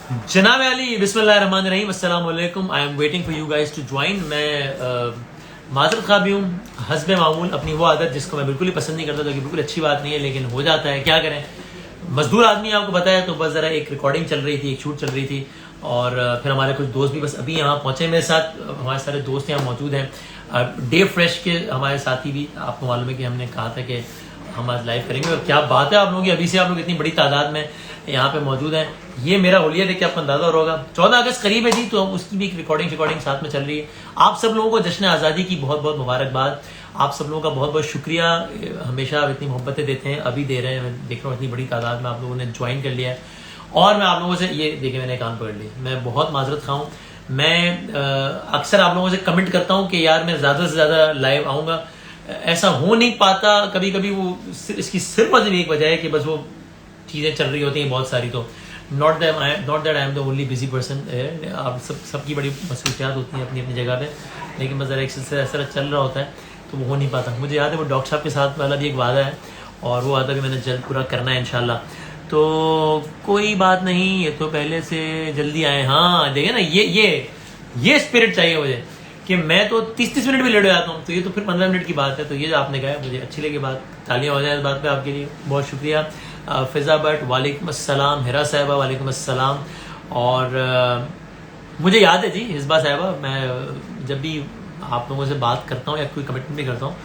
जनाब अली बिस्मिल्लाहिर्रहमानिर्रहीम अस्सलाम वालेकुम। I am waiting for you guys to join. मैं माजरत खा भी हूँ, हस्बे मामूल अपनी वो आदत जिसको मैं बिल्कुल ही पसंद नहीं करता, जो कि बिल्कुल अच्छी बात नहीं है, लेकिन हो जाता है, क्या करें। मजदूर आदमी आपको पता है। तो बस ज़रा एक रिकॉर्डिंग चल रही थी, एक शूट चल रही थी, और फिर हमारे कुछ दोस्त भी बस अभी यहाँ पहुँचे मेरे साथ। हमारे सारे दोस्त यहाँ मौजूद हैं। डे फ्रेश के हमारे साथी भी, आपको मालूम है कि हमने कहा था कि हम आज लाइव करेंगे, और क्या बात है आप लोगों की, अभी से आप लोग इतनी बड़ी तादाद में यहाँ पे मौजूद हैं। ये मेरा होलिया देख के आपको अंदाजा हो होगा। 14 अगस्त करीब है जी, तो उसकी भी एक रिकॉर्डिंग साथ में चल रही है। आप सब लोगों को जश्न आज़ादी की बहुत बहुत मुबारकबाद। आप सब लोगों का बहुत बहुत शुक्रिया। हमेशा आप इतनी मोहब्बतें देते हैं, अभी दे रहे हैं। मैं देख रहा हूँ इतनी बड़ी तादाद में आप लोगों ने ज्वाइन कर लिया है, और मैं आप लोगों से ये देखिए, मैंने कान पकड़ लिया। मैं बहुत माजरत खा हूँ। मैं अक्सर आप लोगों से कमेंट करता हूँ कि यार मैं ज़्यादा से ज़्यादा लाइव आऊँगा, ऐसा हो नहीं पाता। कभी कभी वो इसकी सिर्फ एक वजह है कि बस वो चीज़ें चल रही होती हैं बहुत सारी। तो not that I am the only busy person. आप सबकी बड़ी मसरूफियात होती हैं अपनी अपनी जगह पे, लेकिन बस ज़रा एक सिलसिला ऐसा चल रहा होता है तो वो हो नहीं पाता। मुझे याद है वो डॉक्टर साहब के साथ वाला भी एक वादा है, और वो वादा भी मैंने जल्द पूरा करना है इंशाल्लाह। तो कोई बात नहीं, ये तो पहले से जल्दी आए। हाँ देखे ना, ये स्पिरिट चाहिए मुझे, कि मैं तो 30-30 मिनट में लेट हो जाता हूँ, तो ये तो फिर 15 मिनट की बात है। तो ये जो आपने कहा मुझे अच्छी लगी बात, तालियां हो जाए इस बात पे आपके लिए, बहुत शुक्रिया। फिज़ा भट्ट वालेकुम अस्सलाम, हिरा साहिबा वालेकुम अस्सलाम। और मुझे याद है जी हिस्बा साहिबा, मैं जब भी आप लोगों से बात करता हूँ या कोई कमिटमेंट भी करता हूँ,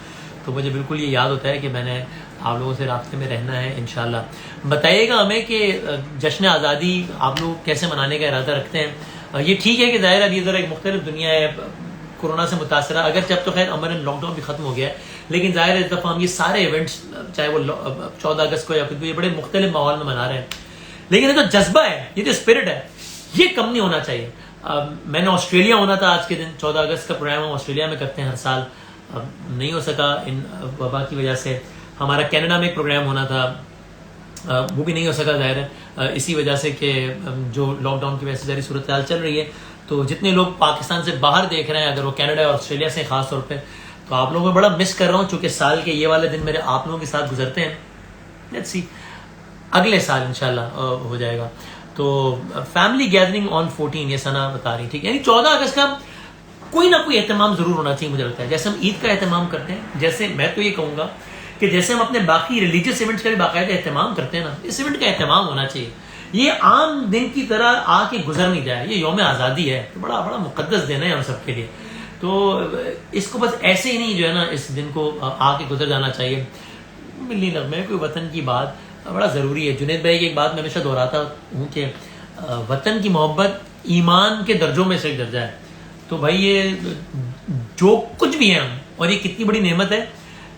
तो मुझे बिल्कुल ये याद होता है कि मैंने आप लोगों से रास्ते में रहना है इंशाल्लाह। बताइएगा हमें कि जश्न आज़ादी आप लोग कैसे मनाने का इरादा रखते हैं। ये ठीक है कि ज़ाहिर अभी ज़रा एक मुख्तलिफ दुनिया है, कोरोना से मुतासर, अगर जब तो खैर अमन लॉकडाउन भी खत्म हो गया है, लेकिन ज़ाहिर इस दफ़ा हम ये सारे इवेंट्स, चाहे वो 14 अगस्त को या फिर ये बड़े मुख्तलिफ माहौल में मना रहे हैं, लेकिन ये जो जज्बा है, ये जो स्पिरिट है, ये कम नहीं होना चाहिए। मैंने ऑस्ट्रेलिया होना था आज के दिन, 14 अगस्त का प्रोग्राम हम ऑस्ट्रेलिया में करते हैं हर साल, अब नहीं हो सका इन वबा की वजह से। हमारा कनाडा में एक प्रोग्राम होना था, वो भी नहीं हो सका ज़ाहिर है इसी वजह से कि जो लॉकडाउन की वजह से जारी सूरत हाल चल रही है। तो जितने लोग पाकिस्तान से बाहर देख रहे हैं, अगर वो कनाडा और ऑस्ट्रेलिया से खास तौर पे, तो आप लोगों को बड़ा मिस कर रहा हूँ, चूँकि साल के ये वाले दिन मेरे आप लोगों के साथ गुजरते हैं। लेट्स सी, अगले साल इंशाल्लाह हो जाएगा। तो फैमिली गैदरिंग ऑन 14, ये सना बता रही, ठीक है, यानी 14 अगस्त का कोई ना कोई एहतमाम जरूर होना चाहिए। मुझे लगता है जैसे हम ईद का एहतमाम करते हैं, जैसे मैं तो ये कहूँगा कि जैसे हम अपने बाकी रिलीजियस इवेंट्स का भी बाकायदा एहतमाम करते हैं ना, इस इवेंट का एहतमाम होना चाहिए। ये आम दिन की तरह आके गुजर नहीं जाए। ये यौम आज़ादी है, तो बड़ा बड़ा मुकद्दस दिन है हम सबके लिए। तो इसको बस ऐसे ही नहीं जो है ना, इस दिन को आके गुजर जाना चाहिए। मिली नगमे कोई वतन की बात बड़ा ज़रूरी है। जुनैद भाई की एक बात मैं हमेशा दोहराता हूँ कि वतन की मोहब्बत ईमान के दर्जों में से एक दर्जा है। तो भाई ये जो कुछ भी है हम, और ये कितनी बड़ी नेमत है,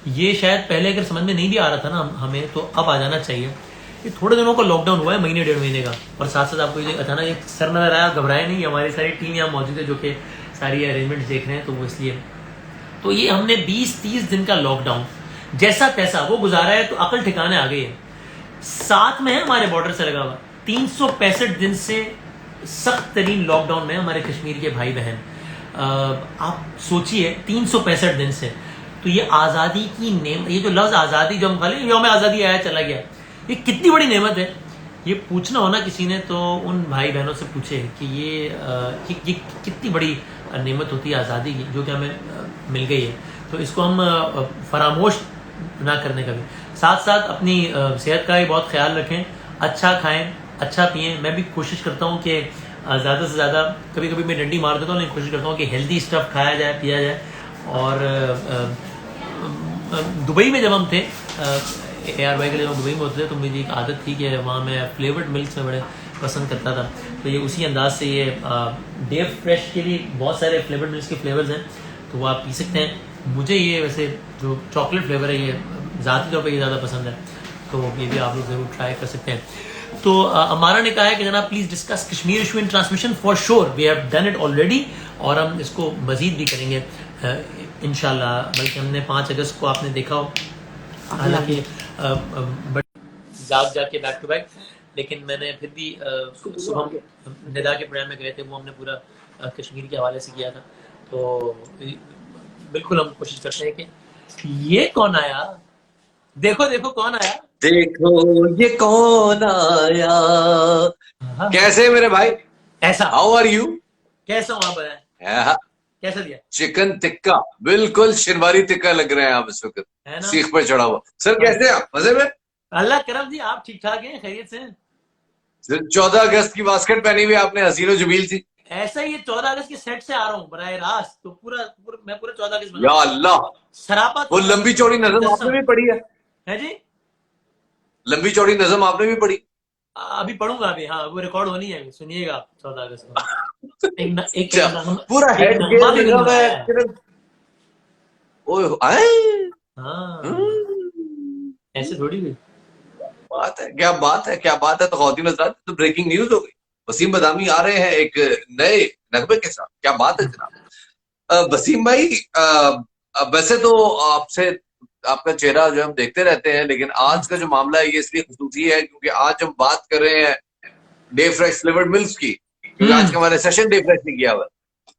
ये शायद पहले अगर समझ में नहीं भी आ रहा था ना हमें, तो अब आ जाना चाहिए। ये थोड़े दिनों का लॉकडाउन हुआ है, महीने 1.5 महीने का, और साथ साथ आपको ये अचानक एक सर नजर आया, घबराए नहीं। हमारी सारी टीम यहाँ मौजूद है जो कि सारी अरेंजमेंट देख रहे हैं, तो वो इसलिए। तो ये हमने 20-30 दिन का लॉकडाउन जैसा तैसा वो गुजारा है, तो अकल ठिकाने आ गई है। साथ में है हमारे बॉर्डर से लगा हुआ 365 दिन से सख्त तरीन लॉकडाउन में हमारे कश्मीर के भाई बहन। आप सोचिए 365 दिन से, तो ये आज़ादी की नेम, ये जो लफ्ज़ आज़ादी जो हम खाली यौम आज़ादी आया चला गया, ये कितनी बड़ी नेमत है। ये पूछना हो ना किसी ने, तो उन भाई बहनों से पूछे कि ये कितनी बड़ी नेमत होती है आज़ादी की, जो कि हमें मिल गई है। तो इसको हम फरामोश ना करने का भी, साथ साथ अपनी सेहत का भी बहुत ख्याल रखें, अच्छा खाएं, अच्छा पिएं। मैं भी कोशिश करता हूँ कि ज़्यादा से ज़्यादा, कभी कभी मैं डंडी मार देता हूँ, लेकिन कोशिश करता हूँ कि हेल्दी स्टफ़ खाया जाए, पिया जाए। और दुबई में जब हम थे, AR भाई के लिए, जब दुबई में होते थे, तो मेरी एक आदत थी कि वहाँ मैं फ्लेवर्ड मिल्क में बड़े पसंद करता था। तो ये उसी अंदाज से ये डे फ्रेश के लिए बहुत सारे फ्लेवर्ड मिल्क के फ्लेवर्स हैं, तो वो आप पी सकते हैं। मुझे ये वैसे जो चॉकलेट फ्लेवर है, ये ज़ाती तौर पर ये ज़्यादा पसंद है, तो ये भी आप लोग ज़रूर ट्राई कर सकते हैं। तो अमारा ने कहा है कि जनाब please discuss Kashmir issue in transmission. For sure we have done it already, और हम इसको मज़ीद भी करेंगे इंशाल्लाह। बल्कि हमने 5 अगस्त को आपने देखा हो, हालांकि जाग के बैक टू बैक, लेकिन मैंने फिर भी सुबह निदा के प्रोग्राम में गए थे, वो हमने पूरा कश्मीर के हवाले से किया था। तो बिल्कुल हम कोशिश करते हैं कि ये कौन आया, देखो देखो कौन आया। देखो ये कौन आया। हाँ, कैसे मेरे भाई? ऐसा हाउ आर यू? कैसा हूँ आप बताएं? कैसा दिया? चिकन टिक्का, बिल्कुल शिनवारी टिक्का लग रहे हैं आप इस वक्त, है ना? सीख पर चढ़ा हुआ। सर हाँ, कैसे हैं आप? मजे में? अल्लाह करम जी, आप ठीक ठाक हैं? खैरियत से हैं? 14 अगस्त की बास्केट पहनी हुई आपने, हसीनो जमील थी। ऐसा ही 14 अगस्त के सेट से आ रहा हूँ बराह रास्त, तो मैं पूरा 14 अगस्त या बनाऊंगा। अल्लाह, सरापा वो 14 अगस्त लंबी चौड़ी बनाऊंगा, नज़म आपने मुजस्सम। भी पढ़ी है? है जी? लंबी चौड़ी नज़म आपने भी पढ़ी? अभी पढ़ूंगा अभी, हाँ वो रिकॉर्ड होनी है, सुनिएगा आप 14 अगस्त को। अच्छा, पूरा एक हेड नगमा गेयर भी निगम है गुनगुनाया है। सिर्फ। ओए आए। हाँ, हम्म, ऐसे थोड़ी हुई। बात है, क्या बात है, क्या बात है। तो खौतीन हज़रात, तो ब्रेकिंग न्यूज हो गई। वसीम बदामी आ रहे हैं एक नए नगमे के साथ, क्या बात है जनाब। वसीम भाई, वैसे तो आपसे आपका चेहरा जो हम देखते रहते हैं, लेकिन आज का जो मामला है ये इसलिए खुसूसी है क्योंकि आज हम बात कर रहे हैं डे फ्रेश फ्लेवर्ड मिल्क की, क्योंकि आज का हमारे सेशन डे फ्रेश ने किया हुआ है।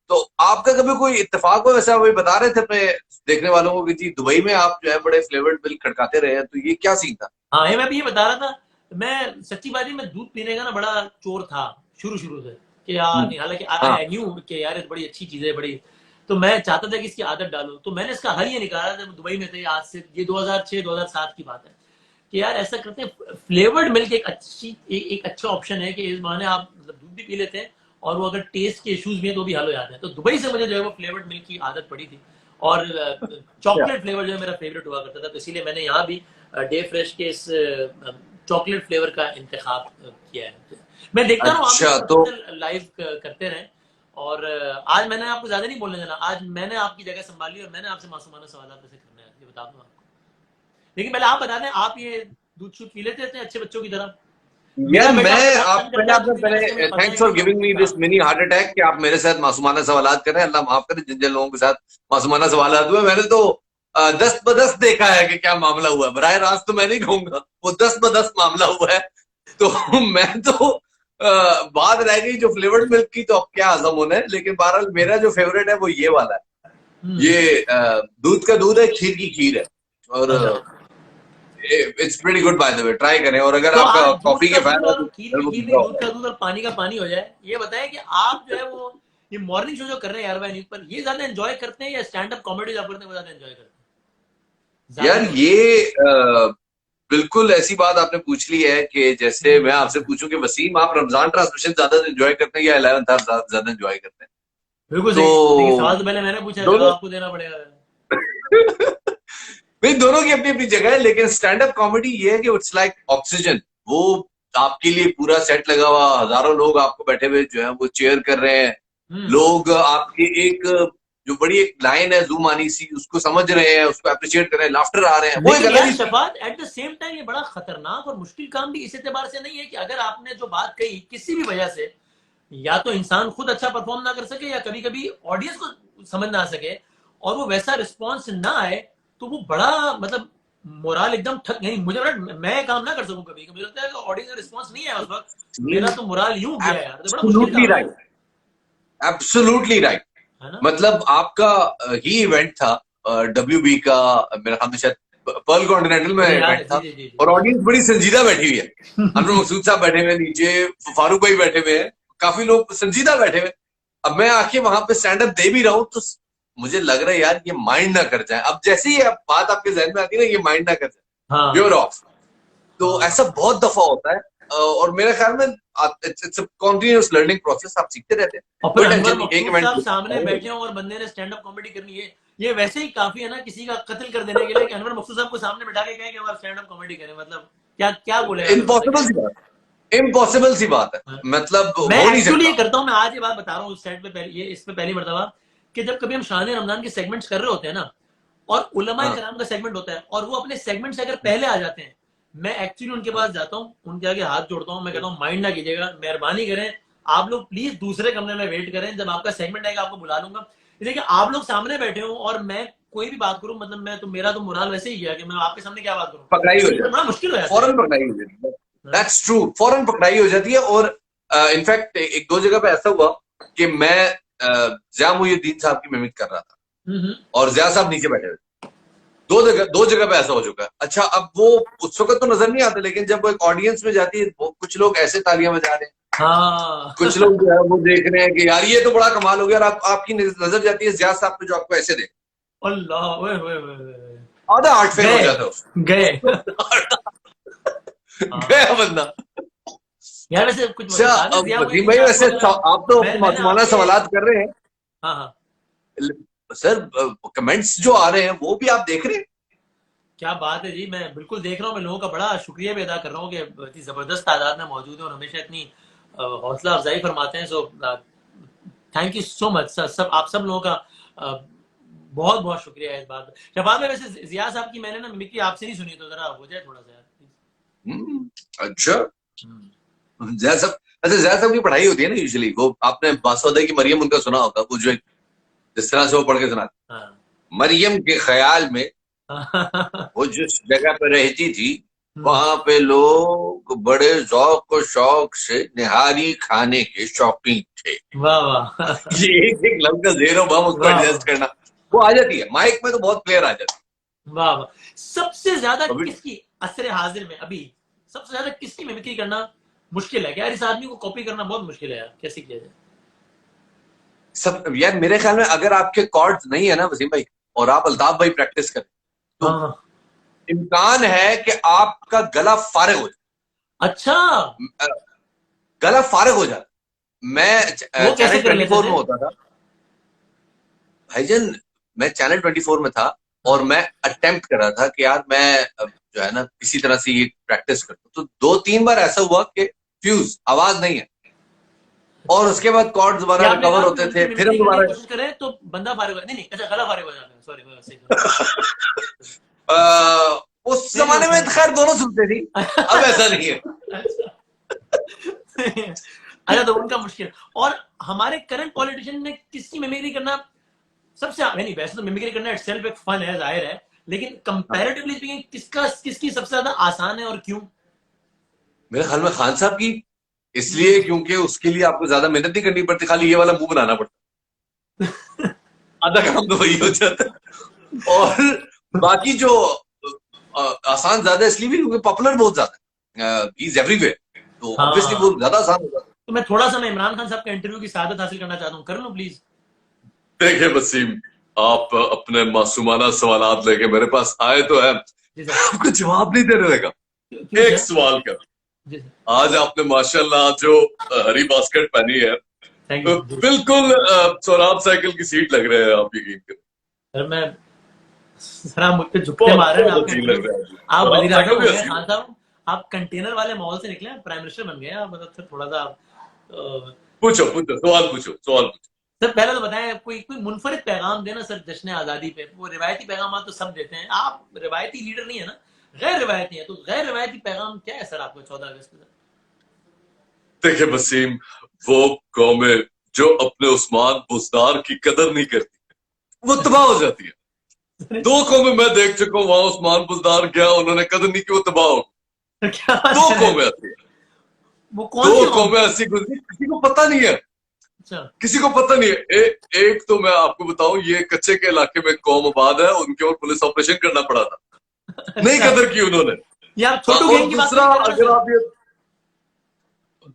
तो आपका कभी कोई इत्तेफाक हो? वैसे आप वही बता रहे थे अपने देखने वालों को कि जी दुबई में आप जो है बड़े फ्लेवर्ड मिल्क खड़काते रहे हैं, तो ये क्या सीन था? हाँ, ये मैं भी ये बता रहा था। मैं सच्ची बात है, मैं दूध पीने का ना बड़ा चोर था शुरू शुरू से, कि यार नहीं, हालांकि हाँ। आई न्यू कि यार ये तो बड़ी अच्छी चीज है बड़ी। तो मैं चाहता था कि इसकी आदत डालूं, तो मैंने इसका हल ये निकाला जब दुबई में थे, आज से ये 2006-2007 की बात है, कि यार ऐसा करते हैं, फ्लेवर्ड मिल्क एक अच्छा ऑप्शन है, कि इस बहाने आप मतलब दूध भी पी लेते हैं, और वो अगर टेस्ट के इश्यूज भी हैं तो भी हल हो जाते हैं। तो दुबई से मुझे जो है वो फ्लेवर्ड मिल्क की आदत पड़ी थी, और क्या? चॉकलेट फ्लेवर जो है मेरा फेवरेट हुआ करता था, तो इसीलिए मैंने यहाँ भी डे फ्रेश के इस चॉकलेट फ्लेवर का इंतखाब किया है। मैं देखता हूँ आप भी अच्छा, तो मुसलसल लाइव करते रहें। और आज मैंने आपको ज्यादा नहीं बोलने देना, आज मैंने आपकी जगह संभाली और मैंने आपसे मासूमाना सवाल वैसे करने हैं, ये बता दूं आपको। लेकिन पहले आप बता दें, आप ये दूध शूध पी लेते हैं अच्छे बच्चों की तरह? मेरा यार बेटा मैं मुझे बहुत आप तंग पहले करता है आपसे दूध पीने में, इसलिए मुझे पहले पता है थैंक्स कि फॉर मैं गिविंग दूध मी कहाँ दिस हूँ। मिनी हार्ट अटैक कि आप मेरे साथ मासूमाना सवालात कर रहे हैं। अल्लाह माफ करे जिन जिन लोगों के साथ मासूमाना सवालात हुए। मैंने तो दस्त बदस्त देखा है कि क्या मामला हुआ है। बराह रास्त तो मैं नहीं कहूंगा, वो दस्त बदस्त मामला हुआ है। तो मैं तो बात रह गई जो फ्लेवर्ड मिल्क की, तो अब क्या हजम होना है। लेकिन बहरहाल मेरा जो फेवरेट है वो ये वाला है। हम्म। ये दूध का दूध है, खीर की खीर है। और अच्छा, it's pretty good by the way, try करें। और अगर तो आपका आज दूध कॉफी का के दूध फैन है और खीर तो की वो खीर नहीं, दूसरा दूध होगा। का दूध और पानी का पानी हो जाए। ये बताएं कि आप जो है वो ये मॉर्निंग शो जो कर रहे हैं यार भाई न्यूज पर, ये ज्यादा एंजॉय करते हैं या स्टैंड अप कॉमेडी जो आप करते हैं वो ज्यादा एंजॉय करते हैं? ज्यादा यार कौन सा? ये बिल्कुल ऐसी बात आपने पूछ ली है कि जैसे मैं आपसे पूछूं कि वसीम आप रमजान ट्रांसमिशन ज्यादा एंजॉय करते हैं या 11th आप ज्यादा एंजॉय करते हैं? बिल्कुल सही, लेकिन तो सवाल तो पहले मैंने पूछा है, जवाब दोनों आपको देना पड़ेगा। भाई दोनों की अपनी अपनी जगह है, लेकिन स्टैंड अप कॉमेडी ये है कि इट्स लाइक ऑक्सीजन। वो आपके लिए पूरा सेट लगा हुआ, हजारों लोग आपको बैठे हुए जो है वो चेयर कर रहे हैं। हम्म। लोग आपकी एक जो बड़ी एक लाइन है जूम आनी सी, उसको समझ रहे हैं, उसको अप्रिशिएट कर रहे हैं, लाफ्टर आ रहे हैं, वो एक लेकिन अलग यार ही चीज Shafat, at the same time ये बड़ा खतरनाक और मुश्किल काम भी इस एतबार से नहीं है कि अगर आपने जो बात कही किसी भी वजह से, या तो इंसान खुद अच्छा परफॉर्म ना कर सके, या कभी कभी ऑडियंस को समझ ना आ सके, और वो वैसा रिस्पॉन्स ना आए, तो वो बड़ा मतलब मोराल एकदम ठक, नहीं मुझे लगा मैं काम ना कर सकूं कभी, मुझे लगता है कि ऑडियंस का रिस्पॉन्स नहीं आया उस वक्त, है। मेरा तो मोराल यूं गया यार, तो बड़ा मुश्किल एब्सोल्युटली काम है। Right, absolutely right. है ना? मतलब आपका ही इवेंट था WB का, मेरा ख्याल में शायद पर्ल कॉन्टिनेंटल में मुझे याद इवेंट है, जी था। जी जी और ऑडियंस बड़ी संजीदा बैठी हुई है। अनवर जी। मकसूद साहब बैठे हुए हैं नीचे, फारूक भाई बैठे हुए हैं, काफी लोग संजीदा बैठे हुए हैं। अब मैं आके वहां पे स्टैंड अप दे भी रहा हूं तो मुझे लग रहा है यार ये माइंड ना कर जाए। अब जैसे ही अब बात आपके जहन में आती है ना, ये माइंड ना कर जाए, हाँ you're ऑफ। तो हाँ। ऐसा बहुत दफा होता है। और मेरे ख्याल में इट्स कॉन्टिन्यूस लर्निंग प्रोसेस, आप सीखते रहते हैं। और फिर कोई अनवर टेंशन नहीं, एक मकसूद साहब सामने इवेंट बैठे हों और बंदे ने स्टैंड अप कॉमेडी करनी है, ये वैसे ही काफी है ना किसी का कत्ल कर देने के लिए, कि अनवर मकसूद साहब को सामने बैठा के कहें कि आप स्टैंड अप कॉमेडी करें, मतलब क्या क्या बोलेगा फिर बंदा, क्या इम्पॉसिबल सी बात है, इम्पॉसिबल सी बात है। है? मतलब मैं हो नहीं एक्चुअली ये सकता। करता हूँ, मैं आज ये बात बता रहा हूँ उस सेट पे पहले, ये इस पे पहली मर्तबा, कि जब कभी हम शान रमजान के सेगमेंट्स कर रहे होते हैं ना, और उलमा हाँ। कराम का सेगमेंट होता है, और वो अपने सेगमेंट से अगर पहले आ जाते हैं, मैं एक्चुअली उनके पास जाता हूँ, उनके आगे हाथ जोड़ता हूँ, मैं कहता हूँ माइंड ना कीजिएगा, मेहरबानी करें, आप लोग प्लीज दूसरे कमरे में वेट करें, जब आपका सेगमेंट आएगा आपको बुला लूंगा। इसलिए कि आप लोग सामने बैठे हो और मैं कोई भी बात करूं, मतलब मैं तो, मेरा तो मुराल वैसे ही गया कि मैं आपके सामने क्या बात करूं, पकड़ाई हो तो जाती बड़ा है, मुश्किल हो जाता है। फौरन पकड़ाई हो जाती है। हाँ? दैट्स ट्रू, फौरन पकड़ाई हो जाती है। और इनफैक्ट एक दो जगह पे ऐसा हुआ कि मैं जिया मुहिउद्दीन साहब की मिमिक कर रहा था हम्म। और जिया साहब नीचे बैठे हुए थे। दो जगह पे ऐसा हो चुका है। अच्छा, अब वो उस वक्त तो नजर नहीं आते, लेकिन जब वो एक ऑडियंस में जाती है, वो कुछ लोग ऐसे तालियां बजा रहे हैं, हाँ। कुछ लोग जो है वो देख रहे हैं कि यार ये तो बड़ा कमाल हो गया, और आपकी नजर जाती है जियाद साहब पे जो आपको ऐसे देख, अल्लाह, ओए ओए ओए ओए। आधा आर्ट फेल हो गए जाता है गए। गया हाँ बंदा। यार, वैसे कुछ अच्छा, बता दें अब जिया हुई वसीम कि भाई, आपको वैसे अगर आप तो मैंने मासूमाना आपके। सवालात कर रहे हैं हाँ हाँ। सर, कमेंट्स जो आ रहे हैं वो भी आप देख रहे हैं? क्या बात है जी, मैं बिल्कुल देख रहा हूँ। मैं लोगों का बड़ा शुक्रिया भी अदा कर रहा हूँ कि इतनी जबरदस्त तादाद में मौजूद है और हमेशा इतनी हौसला अफजाई फरमाते हैं। सो thank you so much sir, सब आप सब लोगों का बहुत बहुत शुक्रिया है इस बात पर। शबाब में वैसे जिया साहब की मैंने ना मिमिक्री आपसे नहीं सुनी, तो जरा हो जाए थोड़ा सा यार अच्छा, प्लीज। जैद साहब, अच्छा जैद साहब की पढ़ाई होती है ना यूजुअली, वो आपने बासौदा की मरियम उनका सुना होगा, वो जो जिस तरह से वो पढ़ के सुना, हाँ। मरियम के ख्याल में वो जिस जगह पे रहती थी, वहां पे लोग बड़े जौक और शौक से निहारी खाने के शौकीन थे। वाह वाह। ये एक लफ्ज का जेरो बम उसको वाह एडजस्ट करना, वो आ जाती है माइक में तो बहुत क्लियर आ जाती वाह वाह। सबसे ज्यादा है अभी। किसकी असर हाजिर में अभी सबसे ज्यादा किसकी मिमिक्री करना मुश्किल है? क्या यार, इस आदमी को कॉपी करना बहुत मुश्किल है यार, कैसे किया जाए? सब यार, मेरे ख्याल में अगर आपके कॉर्ड्स नहीं है ना वसीम भाई, और आप अल्ताफ भाई प्रैक्टिस करें, तो हाँ। इम्कान है कि आपका गला फारिग हो अच्छा, जाए, गला फारिग हो जाए। मैं वो कैसे चैनल कर लेते 24 में थे? होता था भाईजान, मैं चैनल 24 में था, और हाँ। मैं अटेम्प्ट कर रहा था कि यार मैं जो है ना किसी तरह से ये प्रैक्टिस करता हूँ, तो 2-3 बार ऐसा हुआ कि फ्यूज आवाज नहीं है, और अच्छा, उसके बाद कॉर्ड दोबारा या आपने रिकवर कहा कि होते उनकी थे, फिर हम मिमिक्री करने की दोबारा कोशिश करें तो बंदा फारिग हो, नहीं नहीं, अच्छा गला फारिग हो जाता है, सॉरी सही उस नहीं नहीं, जमाने में तो खैर दोनों सुनते थी, अब ऐसा नहीं है। अच्छा। अच्छा, तो उनका मुश्किल। और हमारे करंट पॉलिटिशियन ने किसकी मिमिक्री करना सबसे नहीं, वैसे तो मिमिक्री करना इटसेल्फ एक फन है, जाहिर है, लेकिन कंपैरेटिवली स्पीकिंग किसकी सबसे ज्यादा आसान है और क्यों? मेरे ख्याल में खान साहब की, इसलिए क्योंकि उसके लिए आपको ज्यादा मेहनत नहीं करनी पड़ती, खाली ये वाला मुंह बनाना पड़ता, आधा काम तो वही हो जाता है। और बाकी जो आसान ज्यादा इसलिए भी क्योंकि पॉपुलर बहुत ज्यादा है, ही इज एवरीवेयर, तो ऑब्वियसली वो हाँ, ज्यादा आसान होगा। तो मैं थोड़ा सा, मैं इमरान खान साहब का इंटरव्यू की सादत हासिल करना चाहता हूँ, कर लो प्लीज। देखिए वसीम, आप अपने मासूमाना सवालात लेके मेरे पास आए तो है, जी सर। आपको जवाब नहीं देने लगा। क्यों एक सर? सवाल का, जी सर। आज आपने माशाल्लाह जो हरी बास्केट पहनी है, थैंक यू सर। बिल्कुल सोनाब साइकिल की सीट लग रहे हैं आप, यकीन करें। सर मैं, सर आप मुझ पे झुकते बहुत मार रहे हैं बहुत आपका हसीन इंटरव्यू। लग रहा है, आप सोनाब वजीर आजम साइकिल हो भी गए हसीन खान है। साहब, आप कंटेनर वाले माहौल से निकले, प्राइम मिनिस्टर बन गए आप, मतलब सर थोड़ा सा पूछो पूछो, सवाल पूछो, सवाल पूछो। सर पहले तो बताएं, कोई कोई मुनफरिद पैगाम देना सर जश्न आजादी पे। वो रिवायती पैगाम तो सब देते हैं, आप रिवायती लीडर नहीं है ना, गैर रिवायती है, तो गैर रिवायती पैगाम क्या है सर आपको 14 अगस्त पे? देखिए वसीम, वो कौमें जो अपने उस्मान बुजदार की कदर नहीं करती, वो तबाह हो जाती है। सर, दो कौमें मैं देख चुका हूं, वहां उस्मान बुजदार गया, उन्होंने कदर नहीं की, वो तबाह हो सर क्या बात गई। दो कर रहे हैं? कौमें आती है, वो कौन सी दो कौम? कौमें ऐसी गुजरी, किसी को पता नहीं है, अच्छा। किसी को पता नहीं है। एक तो मैं आपको बताऊं, ये कच्चे के इलाके में कौम आबाद है, उनके ऊपर पुलिस ऑपरेशन करना पड़ा था, नहीं अच्छा, कदर की उन्होंने। ये आप छोटू और गैंग की बात तो दूसरा, नहीं कर रहे ना अगर सर? आप ये,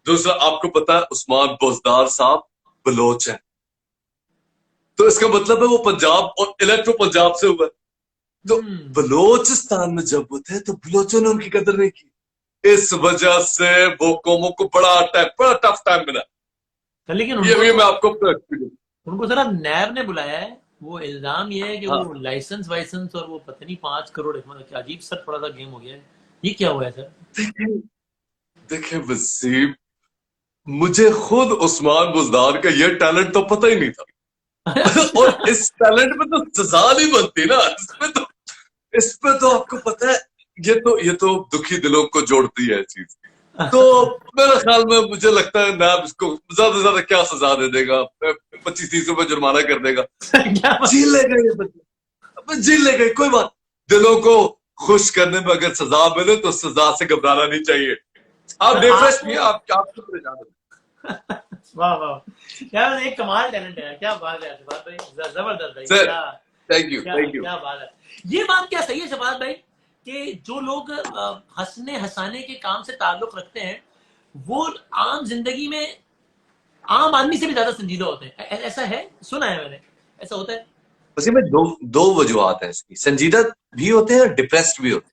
दूसरा आपको पता है उस्मान बुजदार साहब बलोच है, तो इसका मतलब है वो पंजाब और इलेक्ट वो पंजाब से हुआ है। तो हम्म। बलोचिस्तान में जब वो थे तो बलोचों ने उनकी कदर नहीं की, इस वजह से वो कौमों को बड़ा टफ टाइम मिला। लेकिन ये मैं आपको अपना एक्सपीरियंस। उनको सर अब नैब ने बुलाया है। वो इल्जाम ये है कि हाँ, वो लाइसेंस वाइसेंस और वो पता नहीं 5 करोड़, मतलब क्या अजीब सर थोड़ा सा गेम हो गया है। ये क्या हुआ है सर? देखिए, देखिए वसीम, मुझे खुद उस्मान बुजदार का ये टैलेंट तो पता ही नहीं था। अच्छा। और इस टैलेंट में तो सजा नहीं बनती ना, इस पे तो आपको पता है, ये तो दुखी दिलों को जोड़ती है चीज। तो मेरे ख्याल में मुझे लगता है नैब इसको ज्यादा से ज्यादा क्या सजा दे देगा, 25-30 रुपए जुर्माना कर देगा, क्या बात? झील लेगा ये बच्चे, अब झील लेगा, कोई बात। दिलों को खुश करने में अगर सजा मिले तो सजा से घबराना नहीं चाहिए। आप सर डिप्रेस नहीं आपको। है, आप क्यों परेशान हो? वाह वाह, यार एक कमाल टैलेंट है यार, क्या बात है यार, बात भाई, जबरदस्त भाई सर, क्या। थैंक यू, क्या थैंक यू। क्या बात है। ये बात क्या सही है शफात भाई कि जो लोग हंसने हंसाने के काम से ताल्लुक रखते हैं वो आम जिंदगी में आम आदमी से भी ज्यादा संजीदा होते हैं, ऐसा है, सुना है मैंने, ऐसा होता है। उसी में दो दो वजूहत हैं इसकी, संजीदा भी होते हैं और डिप्रेस्ड भी होते हैं।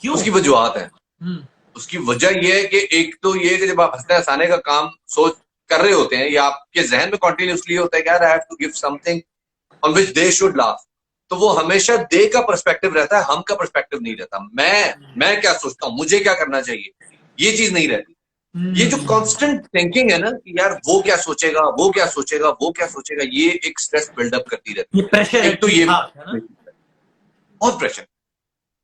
क्यों? उसकी वजूहत है, हम्म। उसकी वजह यह है कि एक तो ये है कि जब आप हंसने हंसाने का काम सोच कर रहे होते हैं या आपके जहन में कॉन्टिन्यूसली होता है कि यार I have to give something on which they should laugh, तो वो हमेशा दे का पर्सपेक्टिव रहता है, हम का पर्सपेक्टिव नहीं रहता। मैं क्या सोचता हूं, मुझे क्या करना चाहिए, ये चीज नहीं रहती। ये जो कांस्टेंट थिंकिंग है ना कि यार वो क्या सोचेगा, वो क्या सोचेगा, वो क्या सोचेगा, ये एक स्ट्रेस बिल्डअप करती रहती ये प्रेशर है। है एक तो ठीक ये ठाक है ना। बहुत प्रेशर।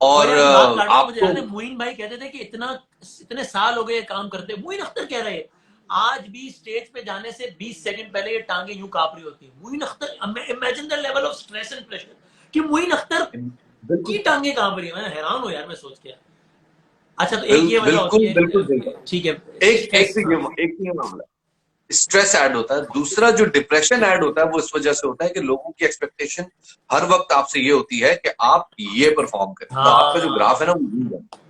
और और यार एक बात काट रहा हूँ, मुझे आपको याद है मोइन भाई कहते थे कि इतने साल हो गए काम करते, मोइन अख्तर कह रहे हैं आज भी स्टेज पे जाने से 20 सेकंड पहले ये टांगे यूं कांप रही होती है। Moin Akhtar, imagine the level of stress and pressure कि मोइन अख्तर की बिल्कुल टांगे कांप रही है। मैं हैरान हूँ यार मैं सोच के। अच्छा तो एक ये वजह होती बिल्कुल है, बिल्कुल सही कहा। ठीक है, एक एक स्ट्रेस। तो ये मामला, स्ट्रेस ऐड होता है। दूसरा जो डिप्रेशन ऐड होता है वो इस वजह से होता है कि लोगों की एक्सपेक्टेशन हर वक्त आपसे ये होती है कि आप ये परफॉर्म करें, तो आपका जो ग्राफ है ना वो गिर जाए।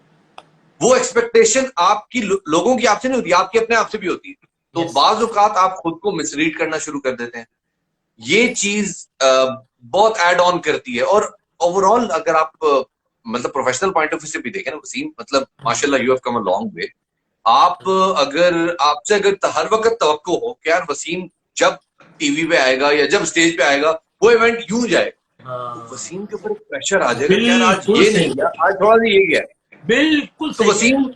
वो एक्सपेक्टेशन आपकी लोगों की आपसे नहीं होती, आपकी अपने आप से भी होती है। तो यस। बाज औकात आप खुद को मिसरीड करना शुरू कर देते हैं। ये चीज बहुत ऐड ऑन करती है। और ओवरऑल अगर आप मतलब प्रोफेशनल पॉइंट ऑफ व्यू से भी देखें ना वसीम, मतलब माशाल्लाह you have come a long way. आप अगर आपसे अगर हर वक्त तवक्को हो कि यार वसीम जब टीवी पे आएगा या जब स्टेज पे आएगा वो इवेंट यूं जाए, तो वसीम के ऊपर एक प्रेशर आ जाएगा कि यार आज बिल्कुल ये सही नहीं गया, कह रहे आज थोड़ा सा ये गया। हैं, बिल्कुल तो सही कह रहे वसीम हैं।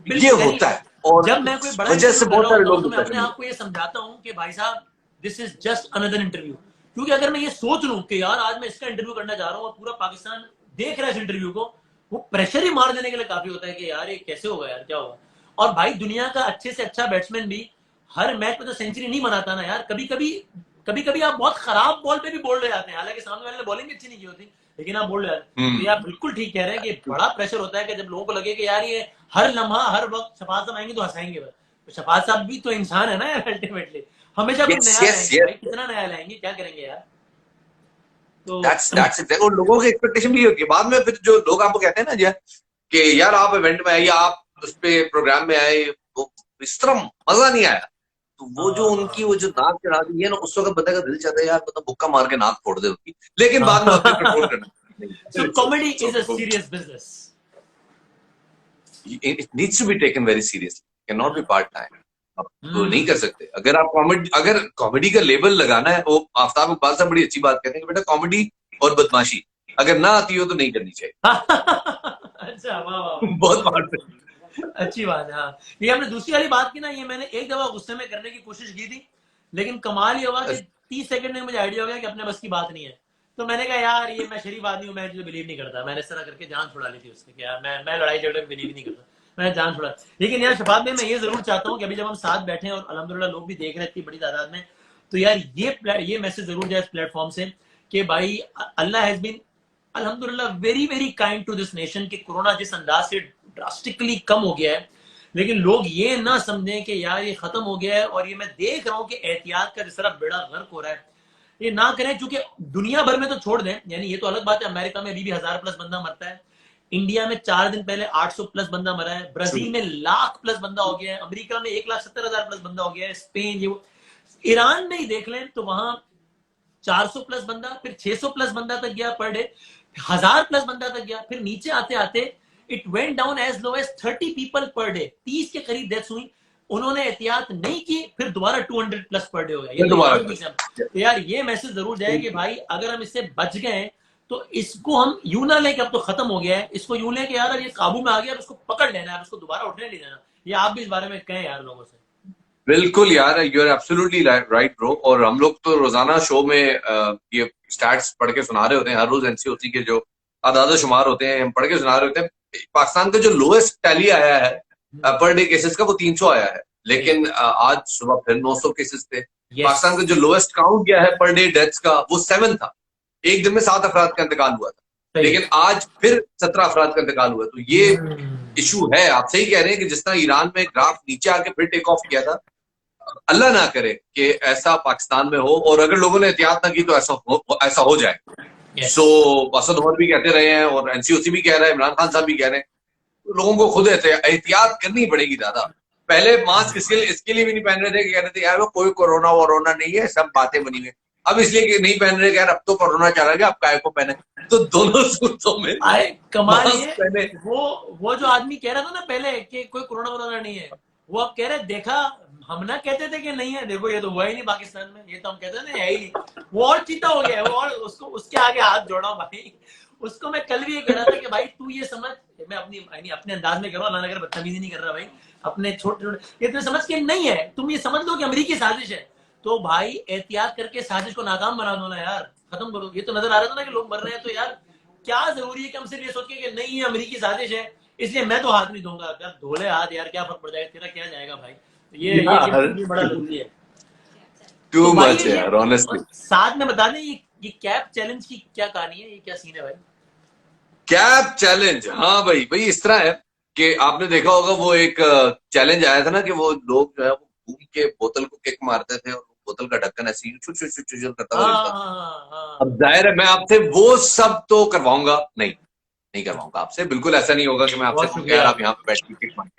ये बिल्कुल यानी होता है और जब मैं कोई इस बड़ा वजह से इंटरव्यू कर बहुत रहा सारे होता हूँ लोग तो मैं अपने डिप्रेशन में। आप को ये समझाता हूँ कि भाई साहब this is just another interview. क्योंकि अगर मैं ये सोच लूं कि यार आज मैं इसका इंटरव्यू करना जा रहा हूँ और पूरा पाकिस्तान देख रहा है इस इंटरव्यू को, वो प्रेशर ही मार देने के लिए काफी होता है कि यार ये कैसे होगा, यार क्या होगा। और भाई दुनिया का अच्छे से अच्छा बैट्समैन भी हर मैच में तो सेंचुरी नहीं बनाता ना यार। कभी कभी आप बहुत खराब बॉल पे भी बोल रहे आते हैं, हालांकि सामने वाले ने बॉलिंग अच्छी नहीं की होती, लेकिन आप बोल रहे हैं। तो यार बिल्कुल ठीक कह रहे हैं कि बड़ा प्रेशर होता है कि जब लोगों को लगे कि यार ये हर लम्हा हर वक्त शफात साहब आएंगे तो हंसाएंगे बस। तो शफात साहब भी तो इंसान है ना यार अल्टीमेटली, हमेशा कुछ यस नया यस लाएंगे यस, भाई, कितना नया लाएंगे, क्या करेंगे यार। तो दैट्स इट। और लोगों की एक्सपेक्टेशन भी होती है बाद में, फिर जो लोग आपको कहते हैं ना जी कि यार आप इवेंट में आए या आप उस पे प्रोग्राम में आए, वो इस तरह मजा नहीं आया, तो वो जो उनकी वो जो नाक चढ़ा दी है ना, उस वक्त बंदे का दिल चाहता है यार मतलब मुक्का मार के नाक फोड़ दे उनकी, लेकिन बाद में फिर कंट्रोल करना सो नहीं। Comedy is a serious business. It needs to be taken very seriously, can not be part time. आप नहीं कर हम्म। सकते। अगर आप कॉमेडी, अगर कॉमेडी का लेबल लगाना है, वो आफ्ताब इकबाल साहब बड़ी अच्छी बात कहते हैं कि बेटा कॉमेडी और बदमाशी अगर ना आती हो तो नहीं करनी चाहिए। अच्छा वाह वाह, बहुत बात है। अच्छी बात है। हाँ ये हमने दूसरी वाली बात की ना, ये मैंने एक दफा गुस्से में करने की कोशिश की थी, लेकिन कमाल ये हुआ कि 30 सेकंड में मुझे आइडिया हो गया कि अपने बस की बात नहीं है। तो मैंने कहा यार ये मैं शरीफ आदमी हूँ, मैं जो बिलीव नहीं करता। मैंने इस तरह करके जान छुड़ा ली थी उससे कि यार मैं लड़ाई झगड़े में बिलीव ही नहीं करता, मैंने जान छुड़ा। लेकिन यार शफात में मैं ये जरूर चाहता हूँ कि अभी जब हम साथ बैठे हैं और अल्हम्दुलिल्लाह लोग भी देख रहे थे बड़ी तादाद में, तो यार ये मैसेज जरूर जाए इस प्लेटफॉर्म से कि भाई अल्लाह हैज बीन अल्हम्दुलिल्लाह very very kind to this nation कि कोरोना जिस अंदाज से ड्रास्टिकली कम हो गया है, लेकिन लोग ये ना समझें कि यार ये खत्म हो गया है। और ये मैं देख रहा हूं कि एहतियात का जिस तरह बेड़ा गर्क हो रहा है, ये ना करें। क्योंकि दुनिया भर में तो छोड़ दें, यानी ये तो अलग बात है, अमेरिका में अभी भी 1000 प्लस बंदा मरता है, इंडिया में 4 दिन पहले 800 प्लस बंदा मरा है, ब्राजील में लाख प्लस बंदा हो गया है, अमेरिका में 1,70,000 प्लस बंदा हो गया है, स्पेन ये ईरान में ही देख लें तो वहां 400 प्लस बंदा, फिर 600 प्लस बंदा तक गया पर डे, 1000 प्लस बंदा तक गया, फिर नीचे आते आते it went down as low as 30 people per day, 30 के करीब डेथ्स हुई। उन्होंने एहतियात नहीं की, फिर दोबारा 200 प्लस पर डे हो गया। ये तो यार ये मैसेज जरूर जाए कि भाई अगर हम इससे बच गए तो इसको हम यूं ना लें कि अब तो खत्म हो गया है, इसको यूं लें कि यार ये काबू में आ गया, अब इसको पकड़ लेना है, इसको दोबारा उठने नहीं देना। ये आप भी इस बारे में कहें यार लोगों से। बिल्कुल यार, you are absolutely right bro. और हम लोग तो रोजाना शो में ये स्टैट्स पढ़ के सुना रहे होते हैं, हर रोज एनसीओसी के जो आदाद शुमार होते हैं हम पढ़ के सुना रहे होते हैं। पाकिस्तान का जो लोएस्ट टैली आया है पर डे केसेस का वो 300 आया है, लेकिन आज सुबह फिर 900 केसेस थे। पाकिस्तान का जो लोएस्ट काउंट गया है पर डे डेथ्स का वो 7 था। एक दिन में 7 अफराद का इंतकाल हुआ था, लेकिन आज फिर 17 अफराद का इंतकाल हुआ। तो ये इशू है, आप सही कह रहे हैं कि जिस तरह ईरान में ग्राफ नीचे आके फिर टेक ऑफ किया था, अल्लाह ना करे कि ऐसा पाकिस्तान में हो, और अगर लोगों ने एहतियात ना की तो ऐसा हो जाए। Yes. सो असद उमर भी कहते रहे हैं और एनसीओसी भी कह रहा है, इमरान खान साहब भी कह रहे हैं, तो लोगों को खुद एहतियात करनी पड़ेगी ज्यादा। पहले मास्क इसके लिए भी नहीं पहन रहे थे कि कह रहे थे यार वो कोई कोरोना वोरोना नहीं है, सब बातें बनी हुई। अब इसलिए कि नहीं पहन रहे, यार अब तो कोरोना चला गया, अब काय को पहने। तो दोनों सूरतों में आए कमाल मास्क ये पहने। वो जो आदमी कह रहा था ना पहले कि कोई कोरोना वोरोना नहीं है, वो अब कह रहे देखा हम ना कहते थे कि नहीं है, देखो ये तो हुआ ही नहीं पाकिस्तान में, ये तो हम कहते थे है ही नहीं। वो और चीता हो गया है, वो और उसको उसके आगे हाथ जोड़ा भाई। उसको मैं कल भी ये कह रहा था कि भाई तू ये समझ, मैं अपने अंदाज में कह रहा हूँ, अल्लाह नगर बदतमीजी नहीं कर रहा भाई, अपने छोटे छोटे ये तुम्हें समझ के नहीं है, तुम ये समझ लो कि अमेरिकी साजिश है, तो भाई एहतियात करके साजिश को नाकाम बना दो ना यार, खत्म करो। ये तो नजर आ रहा था ना कि लोग मर रहे हैं, तो यार क्या जरूरी है कि हम सिर्फ ये सोच के कि नहीं ये अमेरिकी साजिश है इसलिए मैं तो हाथ नहीं दूंगा। यार धोले हाथ यार, क्या फर्क पड़ जाएगा, तेरा क्या जाएगा भाई। तो ये बड़ा जरूरी है। टू तो भाई मच है यार, ऑनेस्टली। साथ में बता दें ये कैप चैलेंज की क्या कहानी है, ये क्या सीन है भाई? कैप चैलेंज, हाँ भाई भाई इस तरह है कि आपने देखा होगा वो एक चैलेंज आया था ना कि वो लोग जो है वो घूम के बोतल को किक मारते थे और बोतल का ढक्कन ऐसे ही छुट छुट छुट छुट करता हुआ गिरता था। अब जाहिर है मैं आपसे वो सब तो करवाऊंगा नहीं करवाऊंगा आपसे, बिल्कुल ऐसा नहीं होगा कि मैं आपसे कहूँ यार आप यहाँ पे बैठ के किक मारें,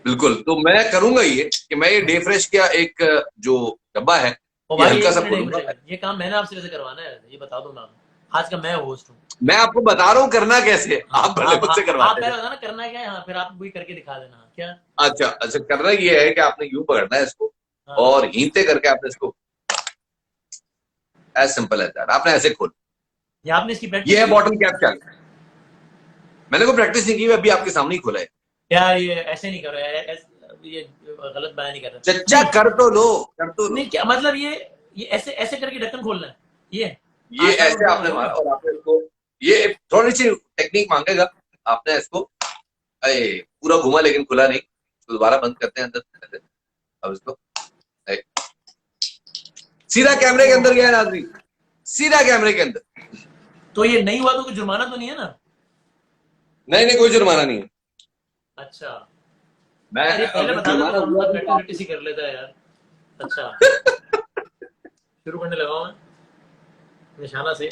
बिल्कुल। तो मैं करूंगा ये कि मैं ये डे फ्रेश का एक जो डब्बा है ये हल्का सा खोलूंगा। ये काम मैंने आपसे वैसे करवाना है, ये बता दो ना, आज का मैं होस्ट हूँ। मैं आपको बता रहा हूँ करना कैसे है, आप भले मुझसे करवाते हैं। आप बताना करना क्या है, फिर आप भी करके दिखा देना क्या। अच्छा अच्छा, करना ये है कि आपने यूं पकड़ना है इसको और हींते करके आपने इसको, एज सिंपल एज दैट, आपने ऐसे खोल। ये आपने इसकी प्रैक्टिस, ये है बॉटल कैप चैलेंज। मैंने कोई प्रैक्टिस नहीं की, अभी आपके सामने ही खोला है यार। ये ऐसे नहीं करो यार, ये गलत बयान नहीं कर रहा। चच्चा कर तो लो, कर तो लो। नहीं क्या मतलब, ये ऐसे ऐसे करके ढक्कन खोलना है, ये ऐसे आपने मारा और आपने इसको, ये थोड़ी सी टेक्निक मांगेगा, आपने इसको पूरा घुमा लेकिन खुला नहीं, तो दोबारा बंद करते हैं अंदर। अब इसको सीधा कैमरे के अंदर गया नाज़रीन, सीधा कैमरे के अंदर। तो ये नहीं हुआ तो कोई जुर्माना तो नहीं है ना? नहीं कोई जुर्माना नहीं है। अच्छा मैं पहले बता दो, प्रैक्टिस कर लेता है यार। अच्छा शुरू करने लगा मैं निशाना से।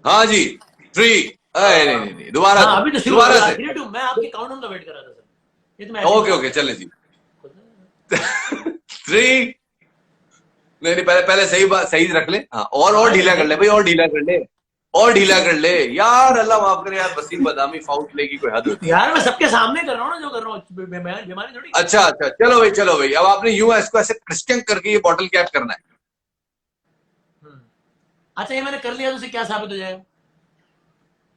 हाँ जी 3 नहीं दोबारा अभी तो दोबारा से। मैं आपके काउंटडाउन का वेट कर रहा था सर, ये तो मैं ओके चले जी 3 नहीं पहले सही रख ले। हाँ और ढीला कर ले भाई, और ढीला कर ले यार, अल्लाह माफ करे यार, वसीम बदामी फाउल प्ले की कोई हद होती है यार। मैं सबके सामने कर रहा हूँ ना जो कर रहा हूँ, बीमारी थोड़ी। अच्छा चलो भाई अब आपने यूं इसको ऐसे क्रिस्टियन करके ये बॉटल कैप करना है। अच्छा ये मैंने कर लिया तो इससे क्या साबित हो जाएगा?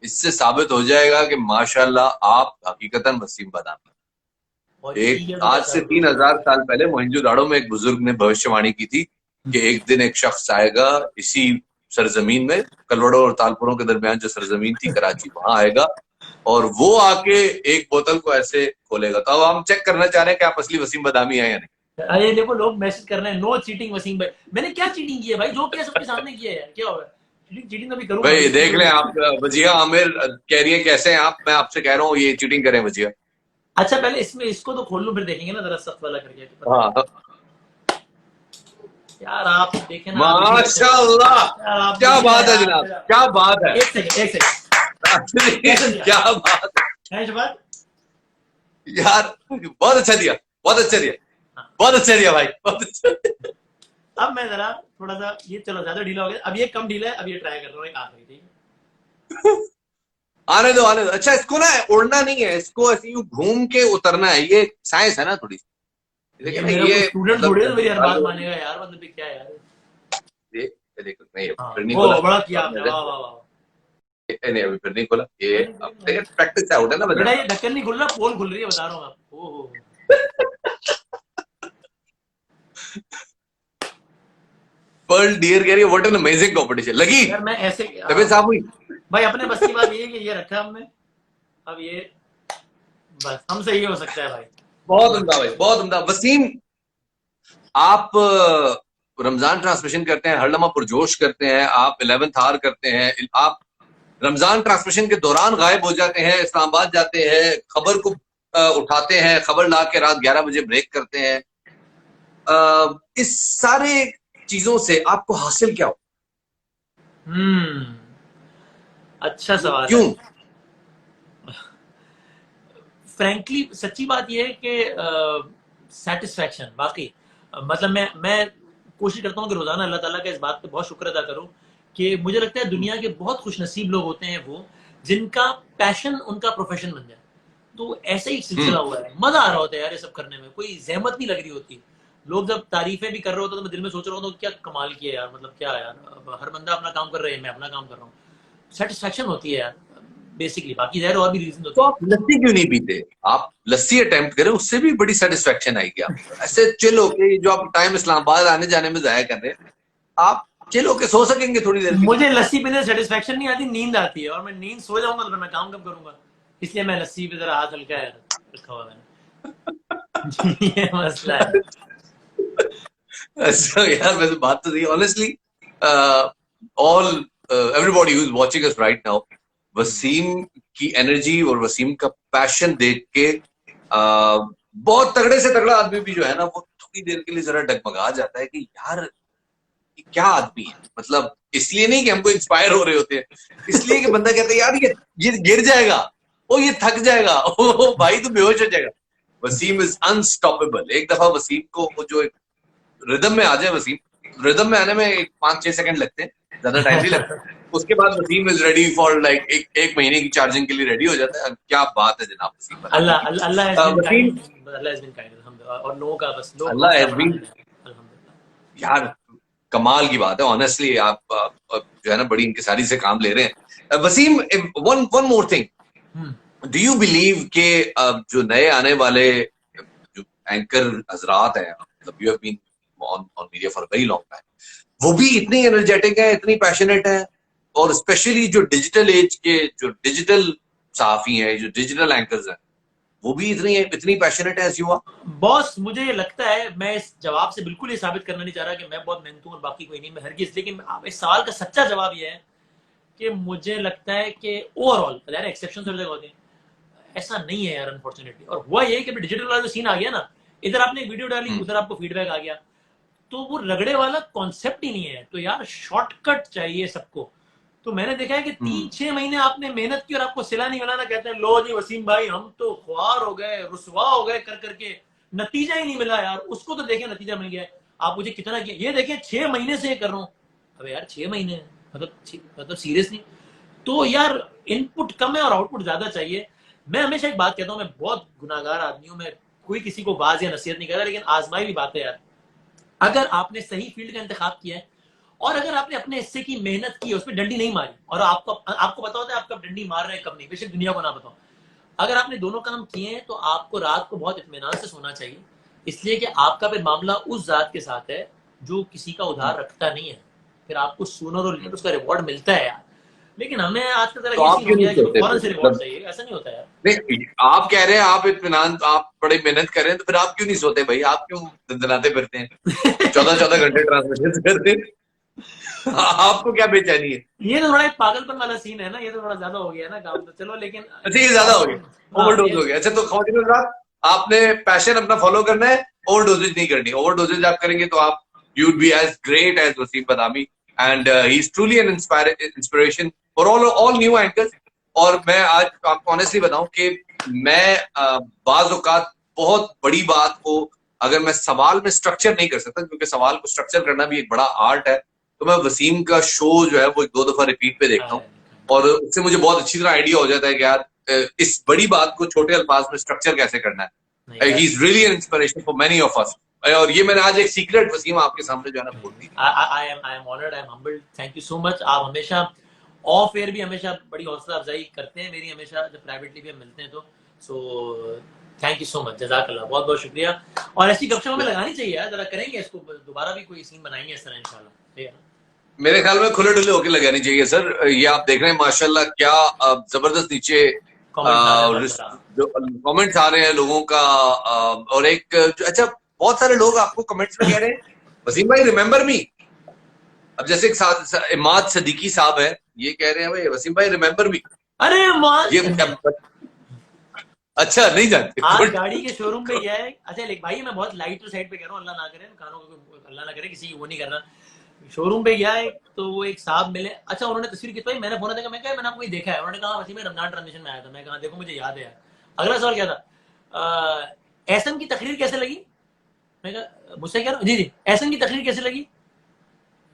इससे साबित हो जाएगा कि माशाल्लाह आप हकीकतन वसीम बदामी। एक आज से 3000 साल पहले मोहनजोदाड़ो में एक बुजुर्ग ने भविष्यवाणी की थी कि एक दिन एक शख्स आएगा इसी सरजमीन में, कलवड़ों और तालपुरों के दरमियान जो सरजमीन थी कराची, वहां आएगा और वो आके एक बोतल को ऐसे खोलेगा। तो अब हम चेक करना चाह रहे हैं कि आप असली वसीम बदामी है या नहीं। अरे देखो लोग मैसेज कर रहे हैं नो चीटिंग वसीम भाई। मैंने क्या चीटिंग की है भाई? जो किया सबके सामने किया है, क्या होगा? चीटिंग तो भी करूंगा भाई देख लें आप। वजिया आमिर कह रही है कैसे हैं आप, मैं आपसे कह रहा हूँ ये चीटिंग करें वजिया। अच्छा पहले इसमें इसको तो खोल लो, फिर देखेंगे ना जरा सख्त वाला करके। हाँ यार आप देखें ना, माशाल्लाह क्या बात है जनाब, क्या बात है। एक सेकंड क्या बात है बात यार, बहुत अच्छा दिया भाई, बहुत अच्छा। अब मैं जरा थोड़ा सा ये, चलो ज्यादा ढीला हो गया, अब ये कम ढीला है, अब ये ट्राई कर रहा हूँ एक आखिरी। ठीक है आने दो। अच्छा इसको ना उड़ना नहीं है, इसको ऐसे यूं घूम के उतरना है, ये साइंस है ना थोड़ी सी। ये स्टूडेंट थोड़ी है मेरी हर बात मानेगा यार, मतलब क्या है यार। देखो नहीं फिर नहीं खोला, बड़ा किया आपने, वाह वाह वाह। नहीं अभी फिर नहीं खोला, ये प्रैक्टिस आउट है ना बेटा, ये ढक्कन नहीं खुल रहा, पोल खुल रही है, बता रहा हूँ आपको। ओहो पर्ल डियर कह रही है व्हाट एन अमेजिंग कॉम्पिटिशन लगी यार। मैं ऐसे तबीयत साफ हुई भाई, अपने बस की बात ये है कि ये रखा हमने, अब ये बस हमसे ये हो सकता है भाई। बहुत उम्दा भाई, बहुत उम्दा। वसीम आप रमजान ट्रांसमिशन करते हैं, हर लम्हा पुरजोश करते हैं, आप 11th आवर करते हैं, आप रमजान ट्रांसमिशन के दौरान गायब हो जाते हैं, इस्लामाबाद जाते हैं, खबर को उठाते हैं, खबर ला के रात 11 बजे ब्रेक करते हैं। इस सारे चीजों से आपको हासिल क्या हो? अच्छा सवाल है। क्यों? फ्रैंकली सच्ची बात यह है कि सेटिस्फैक्शन वाकई मतलब मैं कोशिश करता हूँ कि रोजाना अल्लाह ताला का इस बात पे बहुत शुक्र अदा करूँ कि मुझे लगता है दुनिया के बहुत खुशनसीब लोग होते हैं वो जिनका पैशन उनका प्रोफेशन बन जाए। तो ऐसे ही सिलसिला हुआ है, मजा आ रहा होता है यार ये सब करने में, कोई जहमत नहीं लग रही होती। लोग जब तारीफें भी कर रहे होते तो मैं दिल में सोच रहा हूँ तो क्या कमाल किया यार, मतलब क्या यार, हर बंदा अपना काम कर रहे हैं, मैं अपना काम कर रहा हूँ, सेटिस्फैक्शन होती है यार बेसिकली। बाकी ज़ाहिर और भी रीजन तो होती आप हैं। लस्सी क्यों नहीं पीते? आप लस्सी अटेम्प्ट करें, उससे भी बड़ी सेटिस्फेक्शन आएगी आपको। ऐसे चिल होके जो आप टाइम इस्लामाबाद आने जाने में जाया कर रहे हैं, आप चिल होके सो सकेंगे थोड़ी देर के लिए। मुझे लस्सी पीने से सेटिस्फेक्शन नहीं आती, नींद आती है, और मैं नींद सो जाऊंगा तो फिर मैं काम कब करूंगा, इसलिए मैं लस्सी पे जरा हाथ हल्का है रखा हुआ मैंने। ये मसला है। So यार वैसे बात तो सही, honestly all everybody who is watching us right now, Waseem की एनर्जी और वसीम का पैशन देख के बहुत तगड़े से तगड़ा आदमी भी जो है ना, वो थोड़ी देर के लिए जरा डगमगा जाता है कि यार ये क्या आदमी है। मतलब इसलिए नहीं कि हमको इंस्पायर हो रहे होते हैं, इसलिए कि बंदा कहता है यार ये गिर जाएगा, ओ ये थक जाएगा, ओ भाई तू बेहोश हो जाएगा। Waseem is unstoppable. एक दफा वसीम को वो जो रिदम में आ जाए, वसीम रिदम में आने में 5-6 सेकंड लगते हैं, ज्यादा टाइम नहीं लगता। उसके बाद Waseem is ready for like एक महीने की चार्जिंग के लिए रेडी हो जाता है। क्या बात है जनाब वसीम बदामी अल्लाह की। Allah has been Wasim, kind, Allah has been kind अल्हम्दुलिल्लाह, और लोगों का बस लोग अल्लाह हौसला हैज बढ़ा बीन, रहे हैं अल्हम्दुलिल्लाह। यार कमाल की बात है ऑनेस्टली। आप जो है ना बड़ी इंकिसारी से काम ले रहे हैं। Waseem, one one more thing, hmm. Do you believe के जो नए आने वाले जो एंकर हजरात हैं, मतलब you have been on media for very long time, वो भी इतनी एनर्जेटिक है, इतनी पैशनेट है? और स्पेशली जो डिजिटल एज के जो डिजिटल सहाफी हैं, जो डिजिटल एंकर्स हैं, वो भी इतनी इतनी पैशनेट है एज यू आर? बॉस मुझे ये लगता है, मैं इस जवाब से बिल्कुल ये साबित करना नहीं चाह रहा कि मैं बहुत मेहनत हूं और बाकी कोई नहीं, मैं हरगिज, लेकिन इस सवाल का सच्चा जवाब ये है कि मुझे लगता है कि ओवरऑल यार एक्सेप्शन सब जगह होते हैं, ऐसा नहीं है यार अनफॉर्चुनेटली। और हुआ ये कि डिजिटल वाला जो सीन आ गया ना, इधर आपने एक वीडियो डाली उधर आपको फीडबैक आ गया, तो वो रगड़े वाला कॉन्सेप्ट ही नहीं है। तो यार शॉर्टकट चाहिए सबको। तो मैंने देखा है कि 3-6 महीने आपने मेहनत की और आपको सिला नहीं मिला ना, कहते हैं लो जी वसीम भाई हम तो ख्वार हो गए, रुसवा हो गए कर करके, नतीजा ही नहीं मिला यार। उसको तो देखें नतीजा मिल गया, आप मुझे कितना किया, ये देखें 6 महीने से ये कर रहा हूँ। अबे यार 6 महीने मतलब सीरियसली। तो यार इनपुट कम है और आउटपुट ज्यादा चाहिए। मैं हमेशा एक बात कहता हूँ, मैं बहुत गुनाहगार आदमी हूँ, मैं कोई किसी को बाज या नसीहत नहीं कर रहा, लेकिन आजमाई भी बात है यार। अगर आपने सही फील्ड का इंतखाब किया है और अगर आपने अपने हिस्से की मेहनत की, उसमें डंडी नहीं मारी, और आपको आपको पता होता है आप कब डंडी मार रहे हैं कब नहीं, बेशक दुनिया को ना बताओ, अगर आपने दोनों काम किए हैं तो आपको रात को बहुत इत्मीनान से सोना चाहिए, इसलिए कि आपका फिर मामला उस जात के साथ है जो किसी का उधार रखता नहीं है। फिर आपको सूनर और लेटर उसका रिवॉर्ड मिलता है यार। लेकिन हमें आज का तो तरह ये आप सीन हो क्यों गया नहीं है कि सोते फौरन फिर? से रिवॉर्ड मतलब चाहिए, ऐसा नहीं होता यार। नहीं, आप कह रहे हैं आप इत्मीनान, आप बड़े मेहनत कर रहे हैं, तो फिर आप क्यों नहीं सोते भाई? आप क्यों दंदनाते फिरते हैं, 14-14 घंटे ट्रांसमिशन करते हैं? आपको क्या बेचैनी है? ये तो थोड़ा एक पागलपन वाला सीन है ना, ये तो थोड़ा ज्यादा हो गया ना काम, तो चलो लेकिन अच्छा ये ज्यादा हो गया, हाँ ओवरडोज ये हो गया। अच्छा तो खवातीन हज़रात, आपने पैशन अपना फॉलो करना है, ओवरडोजेज नहीं करनी। ओवरडोजेज आप करेंगे तो आप you would be as great as Waseem Badami, and he is truly an inspiration for all new anchors. और मैं आज आपको ऑनेस्टली बताऊं कि मैं बाज औकात बहुत बड़ी बात को अगर मैं सवाल में स्ट्रक्चर नहीं कर सकता, क्योंकि सवाल को स्ट्रक्चर करना भी एक बड़ा आर्ट है, तो मैं वसीम का शो जो है वो 2 दफा रिपीट पे देखता हूँ, और उससे मुझे बहुत अच्छी तरह आइडिया हो जाता है कि यार इस बड़ी बात को छोटे अल्फाज में स्ट्रक्चर कैसे करना नहीं है। He is really an inspiration for many of us. और ये मैंने आज एक सीक्रेट वसीम आपके सामने जो है ना बोल दी। I am honoured, I am humbled, thank you so much. आप हमेशा ऑफ एयर भी हमेशा बड़ी हौसला अफजाई करते हैं मेरी, हमेशा जब प्राइवेटली भी हम मिलते हैं तो। So thank you so much, जजाकल्लाह, बहुत बहुत शुक्रिया। और ऐसी गपशप हमें लगानी चाहिए यार, जरा करेंगे इसको दोबारा भी, कोई सीन बनाएंगे इस तरह इंशाल्लाह, ठीक है ना? मेरे ख्याल में खुले डुले होकर लगानी चाहिए सर। ये आप देख रहे हैं माशाल्लाह क्या जबरदस्त नीचे कमेंट्स आ रहे हैं माशाल्लाह। जो कमेंट्स आ रहे हैं लोगों का। और एक अच्छा, बहुत सारे लोग आपको कमेंट्स में कह रहे हैं वसीम भाई रिमेंबर मी। अब जैसे एक इमाद सदीकी साहब है, ये कह रहे हैं भाई वसीम भाई रिमेंबर मी। अरे ये मां अच्छा, नहीं जानते। आज Good. गाड़ी के शोरूम पे गया है। अच्छा लेकिन भाई मैं बहुत लाइटर साइड पे कह रहा हूँ, अल्लाह ना करे कानों को, अल्लाह ना करे किसी की वो नहीं करना। शोरूम पे गया है तो वो एक साहब मिले। अच्छा उन्होंने तस्वीर खिंचवाई, मैंने फोन देखा, मैं कहा मैंने आपको देखा है। उन्होंने कहा वैसे मैं रमजान ट्रांजिशन में आया था। मैं कहा देखो मुझे याद है यार। अगला सवाल क्या था, एहसन की तकरीर कैसे लगी? मैं कहा मुझसे कह रहा हूँ जी जी एहसन की तकरीर कैसे लगी?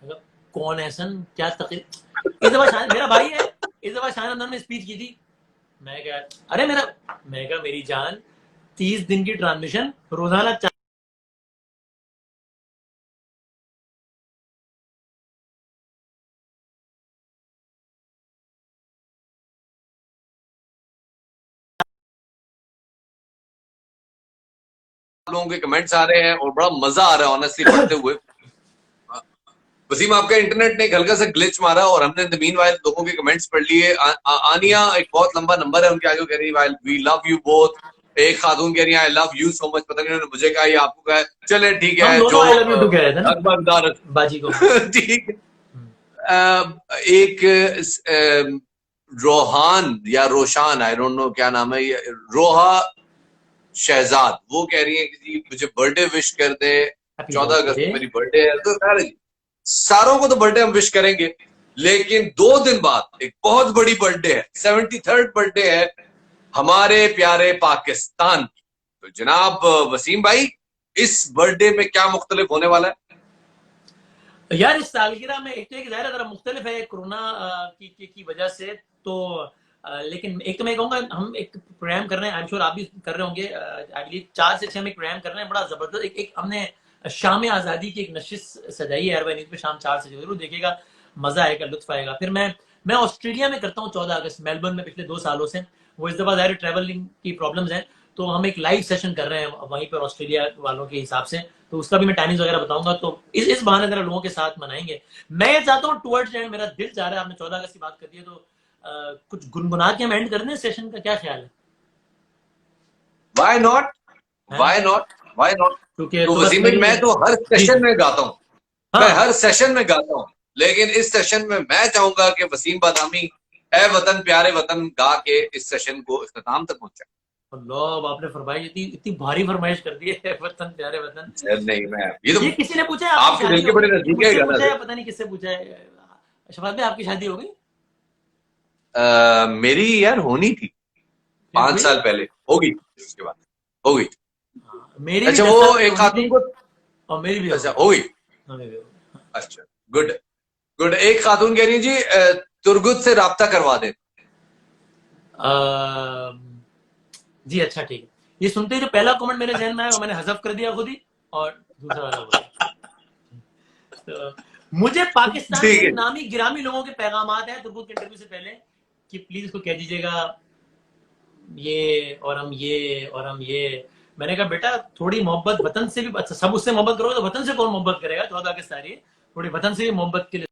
मैं कहा कौन एहसन, क्या तकरीर? इस दफा शान मेरा भाई है, इस दफा शान रमजान में स्पीच की थी। मैं कहा अरे मेरा, मैं कहा मेरी जान 30 दिन की ट्रांसमिशन, रोजाना लोगों के कमेंट्स आ रहे हैं और बड़ा मजा आ रहा है ऑनेस्टली पढ़ते हुए। वसीम, आपका इंटरनेट ने एक हल्का सा ग्लिच मारा और हमने द मीनवाइल लोगों के कमेंट्स पढ़ लिए। आनिया एक बहुत लंबा नंबर है उनके आगे, कह रही है वी लव यू बोथ। एक खातून कह रही है I love you so much. पता नहीं उन्होंने मुझे कहा या आपको कहा, चले ठीक हम है दोनों जो आई लव यू टू कह रहे थे ना अकबरदार। बाजी को। ठीक है। एक रोहान या रोशान, आई डोंट नो क्या नाम है ये, रोहा शहजाद, वो कह रही है कि जी मुझे बर्थडे विश कर दे, हैप्पी 14 अगस्त बर्थडे। को मेरी बर्थडे है। तो खैर जी, सारों को तो बर्थडे हम विश करेंगे, लेकिन 2 दिन बाद एक बहुत बड़ी बर्थडे है, 73rd बर्थडे है हमारे प्यारे पाकिस्तान की। तो जनाब वसीम भाई, इस बर्थडे में क्या मुख्तलिफ होने वाला है? यार इस सालगिरह में एक तो एक ज़ाहिर जरा मुख्तलिफ है कोरोना की वजह से। तो लेकिन एक तो मैं कहूँगा हम एक प्रोग्राम कर रहे हैं, आई एम श्योर आप भी कर रहे होंगे। आई बिलीव 4 से 6 हम एक प्रोग्राम कर रहे हैं बड़ा जबरदस्त। एक हमने शाम आज़ादी की एक नशिश सजाई है एयरवाई न्यूज़ पे शाम 4 से, जरूर देखिएगा, मजा आएगा, लुत्फ आएगा। फिर मैं ऑस्ट्रेलिया में करता हूँ 14 अगस्त, मेलबर्न में पिछले 2 सालों से। वो इस दफा ज़ाहिर ट्रैवलिंग की प्रॉब्लम्स हैं, तो हम एक लाइव सेशन कर रहे हैं वहीं पर ऑस्ट्रेलिया वालों के हिसाब से। तो उसका भी मैं टाइमिंग वगैरह बताऊंगा। तो इस बहाने जरा लोगों के साथ मनाएंगे। मैं ये चाहता हूँ टुवर्ड्स एंड, मेरा दिल चाह रहा है, आपने 14 अगस्त की बात कर दी है तो कुछ गुनगुना के हम एंड कर दें सेशन का, क्या ख्याल है? Why not, why not, why not. क्योंकि तो तो बस वसीम भाई, मेरी मैं तो हर जी सेशन जी में गाता हूँ, मैं हाँ हर सेशन में गाता हूँ, लेकिन इस सेशन में मैं चाहूंगा कि वसीम बादामी ए वतन प्यारे वतन गा के इस सेशन को इख्तिताम तक पहुंचाए। अल्लाह आपने फरमाइश इतनी इतनी भारी फरमाइश कर दी है वतन प्यारे वतन। नहीं, मैं ये तो ये किसी ने पूछा है आपकी आपके दिल शादी के हो बड़े गई? ये नजदीक है मुझसे गाना पूछा से। है, पता नहीं किससे पूछा है। शफात भाई आपकी शादी हो गई? मेरी यार होनी थी फिर 5 हुई? साल पहले, होगी उसके बाद हो गई। हाँ, मेरी भी अच्छा, 10 साल वो पहले एक होनी खातून थी को, और मेरी भी हो अच्छा गई। हो गई। हाँ, मेरी भी हो गई। अच्छा, गुड, गुड। एक खातून कह रही है जी तुरगुत से राब्ता करवा दे। जी अच्छा ठीक है। ये सुनते ही जो पहला कमेंट मेरे जहन में आया वो मैंने हजफ कर दिया खुद ही, और दूसरा वाला बोला। तो मुझे पाकिस्तान ठीक के है। नामी गिरामी लोगों के पैगाम हैं तुर्गुत के इंटरव्यू से पहले कि प्लीज इसको कह दीजिएगा ये और हम ये और हम ये। मैंने कहा बेटा थोड़ी मोहब्बत वतन से भी, अच्छा सब उससे मोहब्बत करोगे तो वतन से कौन मोहब्बत करेगा? 14 अगस्त आ रही है, थोड़ी वतन से भी मोहब्बत के लिए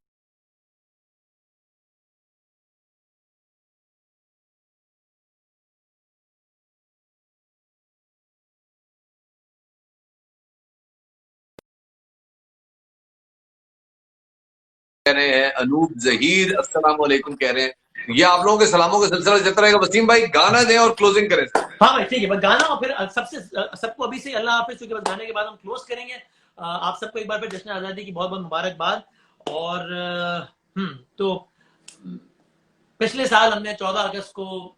कह रहे हैं अनूप जहीर अस्सलाम वालेकुम कह रहे हैं। ये आप लोगों के सलामों का सिलसिला चलता रहेगा। वसीम भाई गाना दें और क्लोजिंग करें। हाँ भाई ठीक है, बस गाना और फिर सबसे सबको अभी से अल्लाह हाफिज, क्योंकि बस गाने के बाद हम क्लोज करेंगे। आप सबको एक बार फिर जश्न आज़ादी की बहुत बहुत मुबारकबाद। और तो पिछले साल हमने 14 अगस्त को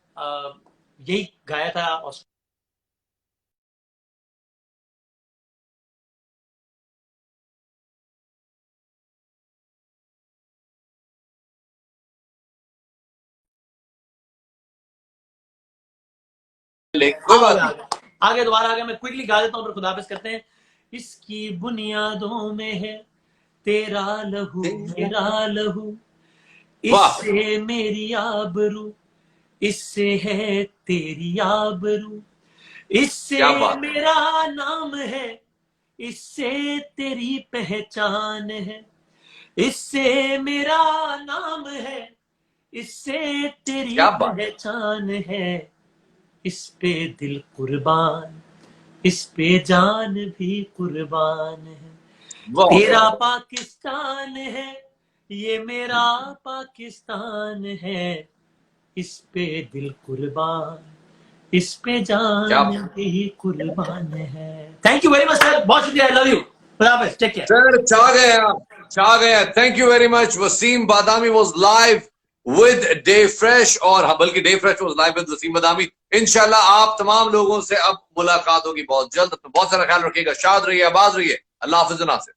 यही गाया था कोई बात नहीं। आगे दोबारा आगे मैं क्विकली गा देता हूँ, फिर खुदाफिज करते हैं। इसकी बुनियादों में है तेरा लहू मेरा लहू, वाह, इससे मेरी आबरू, इससे है तेरी आबरू, इससे क्या बात है। मेरा नाम है, इससे तेरी पहचान है, इससे मेरा नाम है, इससे तेरी क्या बात। पहचान है। इस पे दिल कुर्बान, इस पे जान भी कुर्बान है। वाह, तेरा पाकिस्तान है, ये मेरा पाकिस्तान है, इस पे दिल कुर्बान, इस पे जान क्या भी कुर्बान है। Thank you very much sir, बहुत शुक्रिया, आई लव यू, खुदा हाफिज, टेक केयर। सर छा गए आप, छा गए। Thank you very much. Wasim Badami was live with Dayfresh, और हाँ, बल्कि Dayfresh was live with Wasim Badami. इंशाल्लाह आप तमाम लोगों से अब मुलाकात होगी बहुत जल्द। अपना बहुत सारा ख्याल रखिएगा, शाद रहिए, आबाद रहिए। अल्लाह हाफिज नासिर।